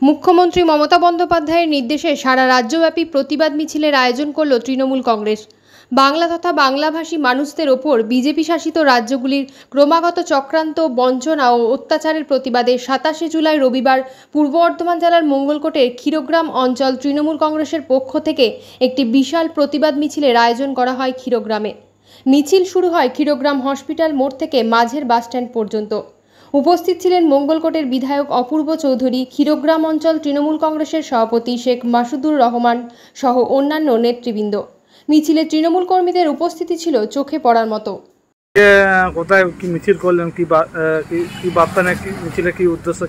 মুখ্যমন্ত্রী মমতা বন্দ্যোপাধ্যায়ের নির্দেশে সারা রাজ্যব্যাপী প্রতিবাদ মিছিলের আয়োজন করল তৃণমূল কংগ্রেস। বাংলা তথা বাংলাভাষী মানুষদের ওপর বিজেপি শাসিত রাজ্যগুলির ক্রমাগত চক্রান্ত, বঞ্চনা ও অত্যাচারের প্রতিবাদে 27শে জুলাই রবিবার পূর্ব বর্ধমান জেলার মঙ্গলকোটের ক্ষীরগ্রাম অঞ্চল তৃণমূল কংগ্রেসের পক্ষ থেকে একটি বিশাল প্রতিবাদ মিছিলের আয়োজন করা হয় ক্ষীরগ্রামে। মিছিল শুরু হয় ক্ষীরগ্রাম হসপিটাল মোড় থেকে মাঝের বাসস্ট্যান্ড পর্যন্ত। উপস্থিত ছিলেন মঙ্গলকোটের বিধায়ক অপূর্ব চৌধুরী, ক্ষীরগ্রাম অঞ্চল তৃণমূল কংগ্রেসের সভাপতি শেখ মাসুদুর রহমান সহ অন্যান্য নেতৃবৃন্দ। মিছিলে তৃণমূল কর্মীদের উপস্থিতি ছিল চোখে পড়ার মতো। কোথায় কি মিছিল করলেন, কি বার্তা নেই, মিছিলে কি উদ্দেশ্য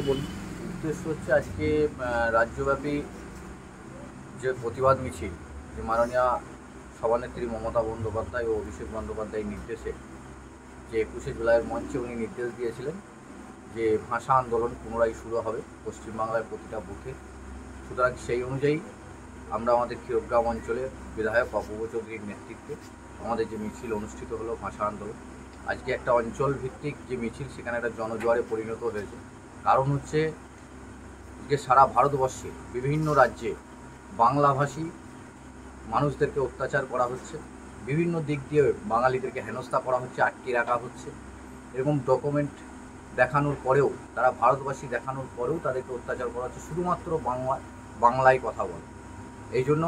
বলুন? উদ্দেশ্য হচ্ছে আজকে রাজ্যব্যাপী যে প্রতিবাদ মিছিল, যে মাননীয় সভানেত্রী মমতা বন্দ্যোপাধ্যায় ও অভিষেক বন্দ্যোপাধ্যায়ের নির্দেশে যে 21শে জুলাইয়ের মঞ্চে উনি নির্দেশ দিয়েছিলেন যে ভাষা আন্দোলন পুনরায় শুরু হবে পশ্চিমবাংলার প্রতিটা বুথে। সুতরাং সেই অনুযায়ী আমরা আমাদের ক্ষীরগ্রাম অঞ্চলে বিধায়ক অপূর্ব চৌধুরীর নেতৃত্বে আমাদের যে মিছিল অনুষ্ঠিত হলো ভাষা আন্দোলন, আজকে একটা অঞ্চল ভিত্তিক যে মিছিল সেখানে একটা জনজোয়ারে পরিণত হয়েছে। কারণ হচ্ছে যে সারা ভারতবর্ষে বিভিন্ন রাজ্যে বাংলাভাষী মানুষদেরকে অত্যাচার করা হচ্ছে, বিভিন্ন দিক দিয়ে বাঙালিদেরকে হেনস্থা করা হচ্ছে, আটকে রাখা হচ্ছে। এরকম ডকুমেন্ট দেখানোর পরেও, তারা ভারতবাসী দেখানোর পরেও তাদেরকে অত্যাচার করা হচ্ছে শুধুমাত্র বাংলায় কথা বলে। এই জন্য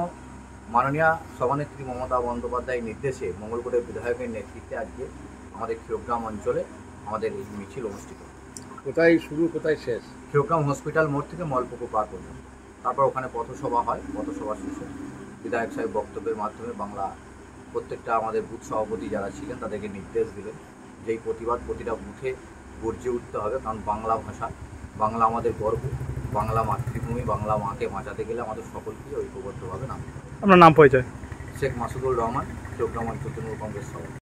মাননীয় সভানেত্রী মমতা বন্দ্যোপাধ্যায়ের নির্দেশে মঙ্গলকোটের বিধায়কের নেতৃত্বে আজকে আমাদের ক্ষীরগ্রাম অঞ্চলে আমাদের এই মিছিল অনুষ্ঠিত। কোথায় শুরু কোথায় শেষ? ক্ষীরগ্রাম হসপিটাল মোড় থেকে মলপুকুর পার পর্যন্ত। তারপর ওখানে পথসভা হয়, পথসভা শেষে বিধায়ক সাহেব বক্তব্যের মাধ্যমে বাংলা প্রত্যেকটা আমাদের বুথ সভাপতি যারা ছিলেন তাদেরকে নির্দেশ দিলেন যে এই প্রতিবাদ প্রতিটা বুথে গর্জে উঠতে হবে। কারণ বাংলা ভাষা, বাংলা আমাদের গর্ব, বাংলা মাতৃভূমি, বাংলা মাকে বাঁচাতে গেলে আমাদের সকলকেই ঐক্যবদ্ধভাবে নামতে হবে। আপনার নাম পরিচয়? শেখ মাসুদুর রহমান, ক্ষীরগ্রাম অঞ্চল তৃণমূল কংগ্রেস সভাপতি।